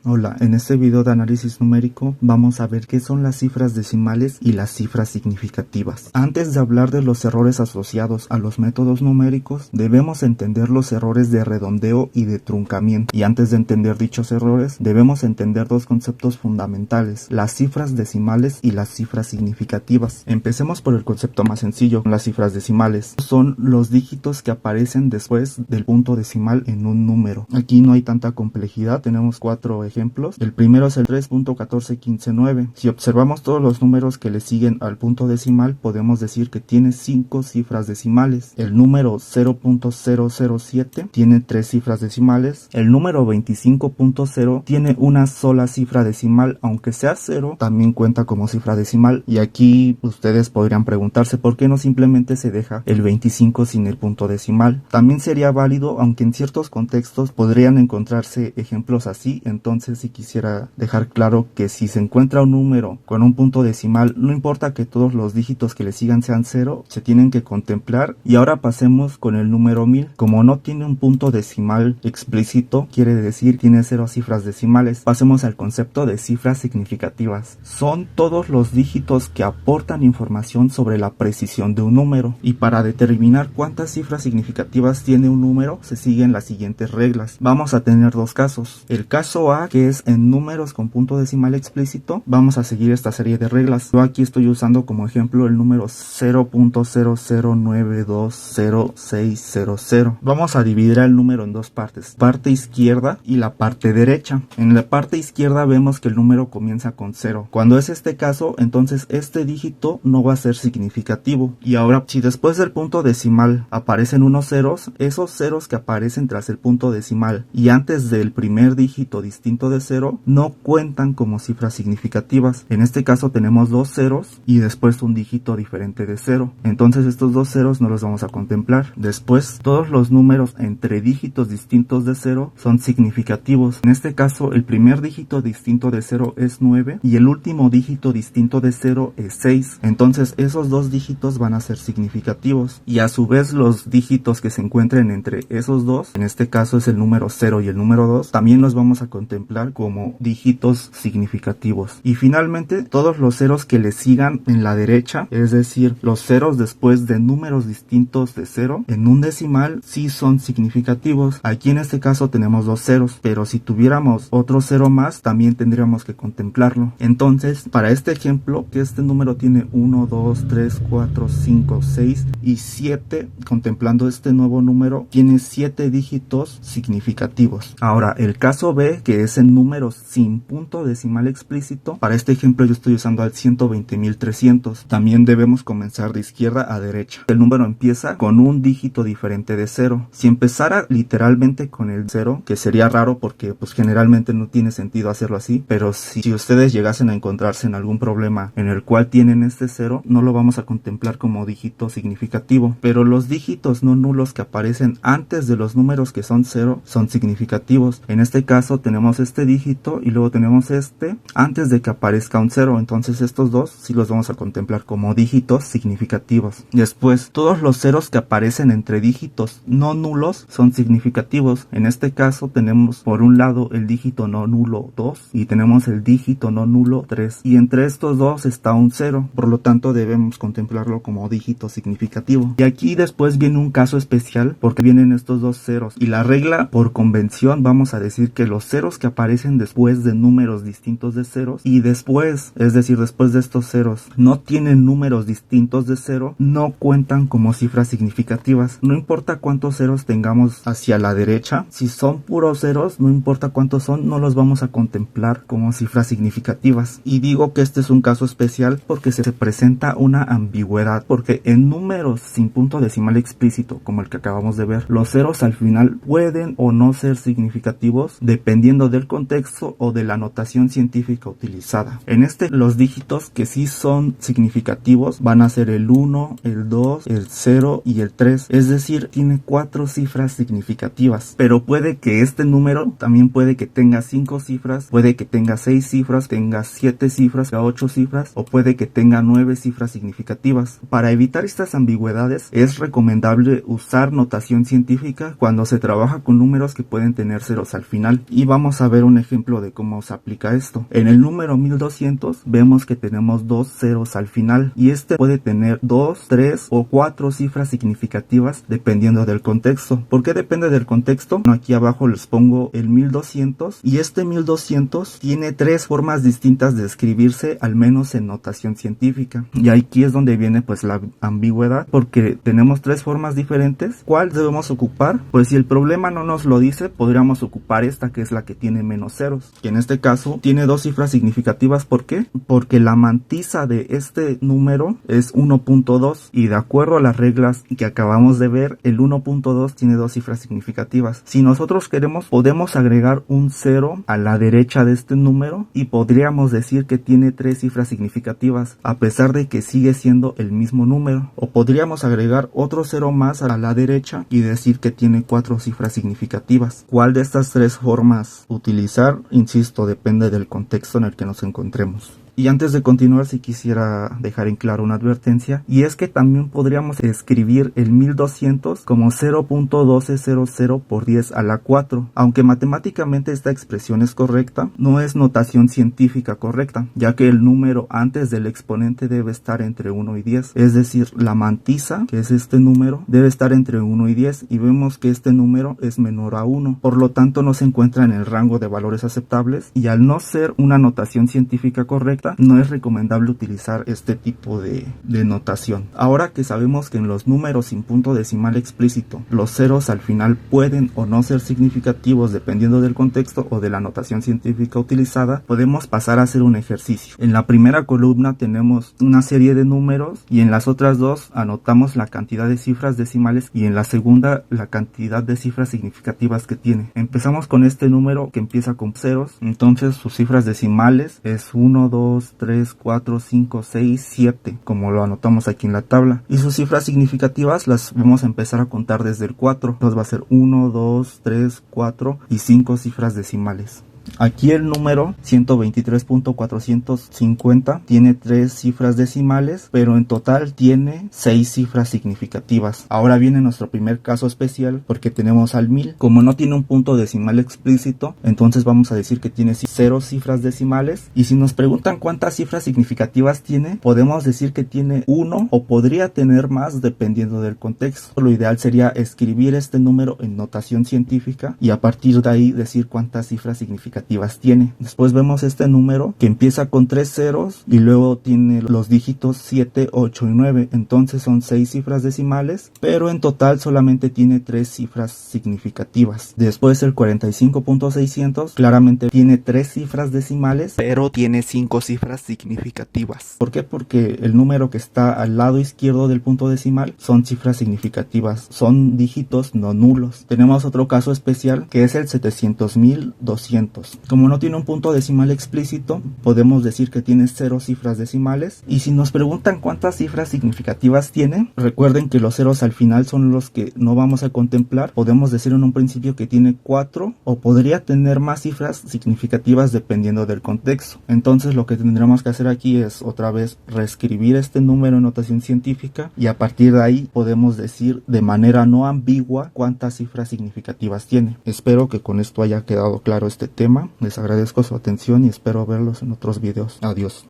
Hola, en este video de análisis numérico vamos a ver qué son las cifras decimales y las cifras significativas. Antes de hablar de los errores asociados a los métodos numéricos, debemos entender los errores de redondeo y de truncamiento. Y antes de entender dichos errores, debemos entender dos conceptos fundamentales, las cifras decimales y las cifras significativas. Empecemos por el concepto más sencillo, las cifras decimales. Son los dígitos que aparecen después del punto decimal en un número. Aquí no hay tanta complejidad, tenemos cuatro ejemplos. El primero es el 3.14159. Si observamos todos los números que le siguen al punto decimal, podemos decir que tiene 5 cifras decimales. El número 0.007 tiene 3 cifras decimales. El número 25.0 tiene una sola cifra decimal, aunque sea 0, también cuenta como cifra decimal. Y aquí ustedes podrían preguntarse por qué no simplemente se deja el 25 sin el punto decimal. También sería válido, aunque en ciertos contextos podrían encontrarse ejemplos así. Entonces si quisiera dejar claro que si se encuentra un número con un punto decimal, no importa que todos los dígitos que le sigan sean 0, se tienen que contemplar. Y ahora pasemos con el número 1000. Como no tiene un punto decimal explícito, quiere decir tiene 0 cifras decimales. Pasemos al concepto de cifras significativas. Son todos los dígitos que aportan información sobre la precisión de un número. Y para determinar cuántas cifras significativas tiene un número, se siguen las siguientes reglas. Vamos a tener dos casos. El caso A, que es en números con punto decimal explícito, vamos a seguir esta serie de reglas. Yo aquí estoy usando como ejemplo el número 0.00920600. Vamos a dividir el número en dos partes, parte izquierda y la parte derecha. En la parte izquierda vemos que el número comienza con 0. Cuando es este caso, entonces este dígito no va a ser significativo. Y ahora, si después del punto decimal aparecen unos ceros, esos ceros que aparecen tras el punto decimal y antes del primer dígito distinto de 0 no cuentan como cifras significativas. En este caso tenemos dos ceros y después un dígito diferente de 0. Entonces estos dos ceros no los vamos a contemplar. Después, todos los números entre dígitos distintos de 0 son significativos. En este caso, el primer dígito distinto de 0 es 9 y el último dígito distinto de 0 es 6. Entonces esos dos dígitos van a ser significativos. Y a su vez los dígitos que se encuentren entre esos dos, en este caso es el número 0 y el número 2, también los vamos a contemplar como dígitos significativos. Y finalmente, todos los ceros que le sigan en la derecha, es decir, los ceros después de números distintos de 0 en un decimal, sí son significativos. Aquí en este caso tenemos dos ceros, pero si tuviéramos otro 0 más, también tendríamos que contemplarlo. Entonces, para este ejemplo, que este número tiene 1, 2, 3, 4, 5, 6 y 7, contemplando este nuevo número, tiene 7 dígitos significativos. Ahora, el caso B, que es en números sin punto decimal explícito, para este ejemplo yo estoy usando al 120.300. También debemos comenzar de izquierda a derecha. El número empieza con un dígito diferente de 0. Si empezara literalmente con el 0, que sería raro porque pues generalmente no tiene sentido hacerlo así, pero si ustedes llegasen a encontrarse en algún problema en el cual tienen este 0, no lo vamos a contemplar como dígito significativo. Pero los dígitos no nulos que aparecen antes de los números que son 0 son significativos. En este caso tenemos este dígito y luego tenemos este antes de que aparezca un 0, entonces estos dos sí los vamos a contemplar como dígitos significativos. Después, todos los ceros que aparecen entre dígitos no nulos son significativos. En este caso tenemos por un lado el dígito no nulo 2 y tenemos el dígito no nulo 3, y entre estos dos está un 0, por lo tanto debemos contemplarlo como dígito significativo. Y aquí después viene un caso especial porque vienen estos dos ceros, y la regla por convención vamos a decir que los ceros que aparecen después de números distintos de ceros y después, es decir, después de estos ceros, no tienen números distintos de 0, no cuentan como cifras significativas. No importa cuántos ceros tengamos hacia la derecha, si son puros ceros, no importa cuántos son, no los vamos a contemplar como cifras significativas. Y digo que este es un caso especial porque se presenta una ambigüedad, porque en números sin punto decimal explícito, como el que acabamos de ver, los ceros al final pueden o no ser significativos dependiendo del contexto o de la notación científica utilizada. En este, los dígitos que sí son significativos van a ser el 1, el 2, el 0 y el 3, es decir, tiene 4 cifras significativas, pero puede que este número también puede que tenga 5 cifras, puede que tenga 6 cifras, tenga 7 cifras, 8 cifras, o puede que tenga 9 cifras significativas. Para evitar estas ambigüedades es recomendable usar notación científica cuando se trabaja con números que pueden tener ceros al final, y vamos a ver un ejemplo de cómo se aplica esto. En el número 1200 vemos que tenemos dos ceros al final y este puede tener 2, 3 o 4 cifras significativas dependiendo del contexto. ¿Por qué depende del contexto? Bueno, aquí abajo les pongo el 1200 y este 1200 tiene 3 formas distintas de escribirse, al menos en notación científica. Y aquí es donde viene pues la ambigüedad, porque tenemos 3 formas diferentes. ¿Cuál debemos ocupar? Pues si el problema no nos lo dice, podríamos ocupar esta, que es la que tiene menos ceros, que en este caso tiene 2 cifras significativas. ¿Por qué? Porque la mantisa de este número es 1.2 y de acuerdo a las reglas que acabamos de ver, el 1.2 tiene 2 cifras significativas. Si nosotros queremos, podemos agregar un 0 a la derecha de este número y podríamos decir que tiene 3 cifras significativas, a pesar de que sigue siendo el mismo número. O podríamos agregar otro 0 más a la derecha y decir que tiene 4 cifras significativas. ¿Cuál de estas 3 formas utilizar? Insisto, depende del contexto en el que nos encontremos. Y antes de continuar, sí quisiera dejar en claro una advertencia, y es que también podríamos escribir el 1200 como 0.1200 por 10 a la 4. Aunque matemáticamente esta expresión es correcta, no es notación científica correcta, ya que el número antes del exponente debe estar entre 1 y 10. Es decir, la mantisa, que es este número, debe estar entre 1 y 10, y vemos que este número es menor a 1. Por lo tanto, no se encuentra en el rango de valores aceptables, y al no ser una notación científica correcta, no es recomendable utilizar este tipo de notación. Ahora que sabemos que en los números sin punto decimal explícito, los ceros al final pueden o no ser significativos dependiendo del contexto o de la notación científica utilizada, podemos pasar a hacer un ejercicio. En la primera columna tenemos una serie de números y en las otras dos anotamos la cantidad de cifras decimales y en la segunda la cantidad de cifras significativas que tiene. Empezamos con este número que empieza con ceros, entonces sus cifras decimales es 1, 2, 3, 4, 5, 6, 7, como lo anotamos aquí en la tabla. Y sus cifras significativas las vamos a empezar a contar desde el 4. Entonces va a ser 1, 2, 3, 4 y 5 cifras decimales. Aquí el número 123.450 tiene 3 cifras decimales, pero en total tiene 6 cifras significativas. Ahora viene nuestro primer caso especial porque tenemos al 1000. Como no tiene un punto decimal explícito, entonces vamos a decir que tiene 0 cifras decimales. Y si nos preguntan cuántas cifras significativas tiene, podemos decir que tiene 1 o podría tener más dependiendo del contexto. Lo ideal sería escribir este número en notación científica y a partir de ahí decir cuántas cifras significativas tiene. Después vemos este número que empieza con 3 ceros y luego tiene los dígitos 7, 8 y 9. Entonces son 6 cifras decimales, pero en total solamente tiene 3 cifras significativas. Después el 45.600 claramente tiene 3 cifras decimales, pero tiene 5 cifras significativas. ¿Por qué? Porque el número que está al lado izquierdo del punto decimal son cifras significativas, son dígitos no nulos. Tenemos otro caso especial que es el 700.200. Como no tiene un punto decimal explícito, podemos decir que tiene 0 cifras decimales. Y si nos preguntan cuántas cifras significativas tiene, recuerden que los ceros al final son los que no vamos a contemplar. Podemos decir en un principio que tiene 4 o podría tener más cifras significativas dependiendo del contexto. Entonces lo que tendremos que hacer aquí es otra vez reescribir este número en notación científica y a partir de ahí podemos decir de manera no ambigua cuántas cifras significativas tiene. Espero que con esto haya quedado claro este tema. Les agradezco su atención y espero verlos en otros videos. Adiós.